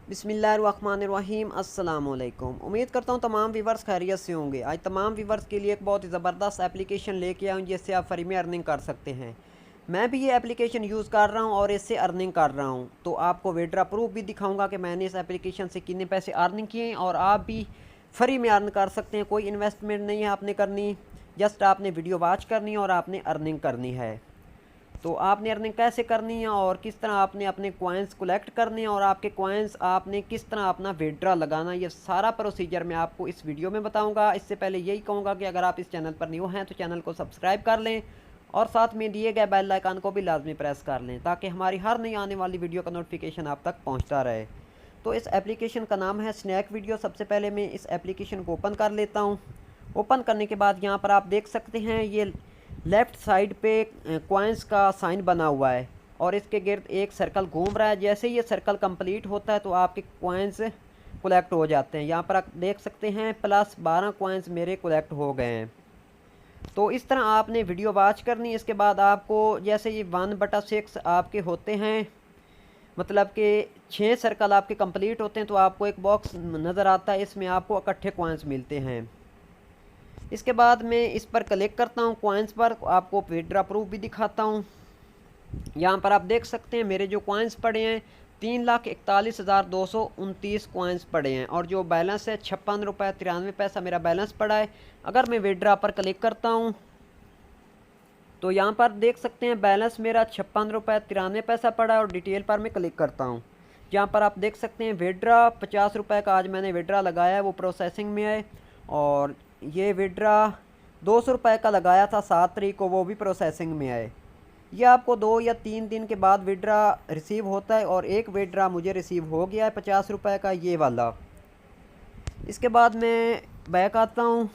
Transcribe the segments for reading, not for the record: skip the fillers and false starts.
बिस्मिल्लाहिर्रहमानिर्रहीम अस्सलाम वालेकुम। उम्मीद करता हूँ तमाम व्यूवर्स खैरियत से होंगे। आज तमाम व्यूवर्स के लिए एक बहुत ही ज़बरदस्त एप्लीकेशन लेके आया हूँ जिससे आप फ्री में अर्निंग कर सकते हैं। मैं भी ये एप्लीकेशन यूज़ कर रहा हूँ और इससे अर्निंग कर रहा हूँ, तो आपको विड्रा प्रूफ भी दिखाऊंगा कि मैंने इस एप्लीकेशन से कितने पैसे अर्निंग किए हैं और आप भी फ्री में अर्न कर सकते हैं। कोई इन्वेस्टमेंट नहीं है आपने करनी, जस्ट आपने वीडियो वॉच करनी है और आपने अर्निंग करनी है। तो आपने अर्निंग कैसे करनी है और किस तरह आपने अपने कॉइन्स कलेक्ट करने हैं और आपके कॉइन्स आपने किस तरह अपना विड्रा लगाना, ये सारा प्रोसीजर मैं आपको इस वीडियो में बताऊंगा। इससे पहले यही कहूँगा कि अगर आप इस चैनल पर न्यू हैं तो चैनल को सब्सक्राइब कर लें और साथ में दिए गए बेल आइकन को भी लाजमी प्रेस कर लें ताकि हमारी हर नई आने वाली वीडियो का नोटिफिकेशन आप तक पहुँचता रहे। तो इस एप्लीकेशन का नाम है स्नैक वीडियो। सबसे पहले मैं इस एप्लीकेशन को ओपन कर लेता हूँ। ओपन करने के बाद यहाँ पर आप देख सकते हैं ये लेफ़्ट साइड पे कॉइन्स का साइन बना हुआ है और इसके गिर्द एक सर्कल घूम रहा है। जैसे ये सर्कल कंप्लीट होता है तो आपके कॉइन्स कलेक्ट हो जाते हैं। यहाँ पर आप देख सकते हैं प्लस 12 कॉइन्स मेरे कलेक्ट हो गए हैं। तो इस तरह आपने वीडियो वॉच करनी। इसके बाद आपको जैसे ये 1/6 आपके होते हैं, मतलब कि 6 सर्कल आपके कंप्लीट होते हैं तो आपको एक बॉक्स नज़र आता है, इसमें आपको इकट्ठे कॉइन्स मिलते हैं। इसके बाद मैं इस पर क्लिक करता हूँ कॉइन्स पर, आपको विड्रा प्रूफ भी दिखाता हूँ। यहाँ पर आप देख सकते हैं मेरे जो कॉइन्स पड़े हैं 3,41,229 कॉइन्स पड़े हैं और जो बैलेंस है 56 रुपये 93 पैसा मेरा बैलेंस पड़ा है। अगर मैं विड्रा पर क्लिक करता हूँ तो यहाँ पर देख सकते हैं बैलेंस मेरा 56 रुपये 93 पैसा पड़ा है और डिटेल पर मैं क्लिक करता हूँ। यहाँ पर आप देख सकते हैं विड्रा 50 रुपये का आज मैंने विड्रा लगाया है, वो प्रोसेसिंग में है। और ये विड्रा 200 रुपये का लगाया था 7 तारीख को, वो भी प्रोसेसिंग में है। ये आपको 2 या 3 दिन के बाद विड्रा रिसीव होता है और एक विड्रा मुझे रिसीव हो गया है 50 रुपये का, ये वाला। इसके बाद मैं बैक आता हूँ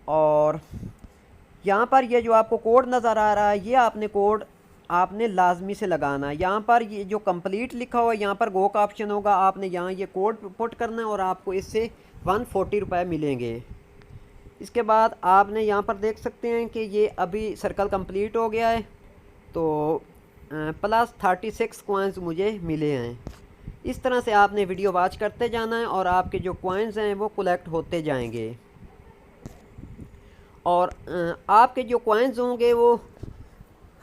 और यहाँ पर ये जो आपको कोड नज़र आ रहा है ये आपने कोड आपने लाजमी से लगाना है। यहाँ पर ये जो कंप्लीट लिखा हुआ है यहाँ पर गो का ऑप्शन होगा, आपने यहाँ ये कोड पुट करना है और आपको इससे 140 रुपये मिलेंगे। इसके बाद आपने यहाँ पर देख सकते हैं कि ये अभी सर्कल कंप्लीट हो गया है तो प्लस 36 कॉइन्स मुझे मिले हैं। इस तरह से आपने वीडियो वॉच करते जाना है और आपके जो कॉइन्स हैं वो कलेक्ट होते जाएंगे और आपके जो कॉइन्स होंगे वो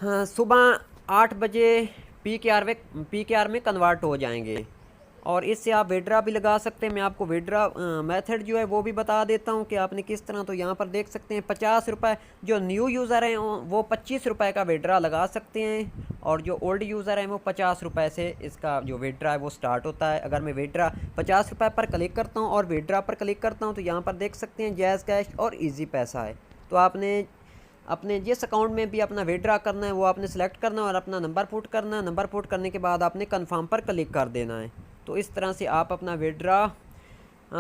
सुबह 8 बजे PKR में कन्वर्ट हो जाएंगे और इससे आप विड्रा भी लगा सकते हैं। मैं आपको विड्रा मेथड जो है वो भी बता देता हूं कि आपने किस तरह। तो यहाँ पर देख सकते हैं 50 रुपये जो न्यू यूज़र हैं वो 25 रुपये का विड्रा लगा सकते हैं और जो ओल्ड यूज़र हैं वो 50 रुपये से इसका जो विड्रा है वो स्टार्ट होता है। अगर मैं विड्रा 50 रुपये पर क्लिक करता हूँ और विड्रा पर क्लिक करता हूँ तो यहाँ पर देख सकते हैं जैज़ कैश और ईजी पैसा है। तो आपने अपने जिस अकाउंट में भी अपना विड्रा करना है वो आपने सेलेक्ट करना है और अपना नंबर पुट करना है। नंबर पुट करने के बाद आपने कन्फर्म पर क्लिक कर देना है। तो इस तरह से आप अपना विड्रा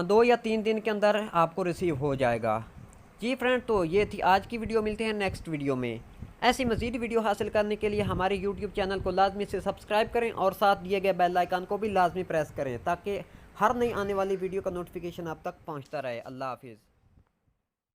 2 या 3 दिन के अंदर आपको रिसीव हो जाएगा। जी फ्रेंड, तो ये थी आज की वीडियो। मिलते हैं नेक्स्ट वीडियो में। ऐसी मज़ीद वीडियो हासिल करने के लिए हमारे यूट्यूब चैनल को लाजमी से सब्सक्राइब करें और साथ दिए गए बेल आइकन को भी लाजमी प्रेस करें ताकि हर नई आने वाली वीडियो का नोटिफिकेशन आप तक पहुँचता रहे। अल्लाह हाफिज़।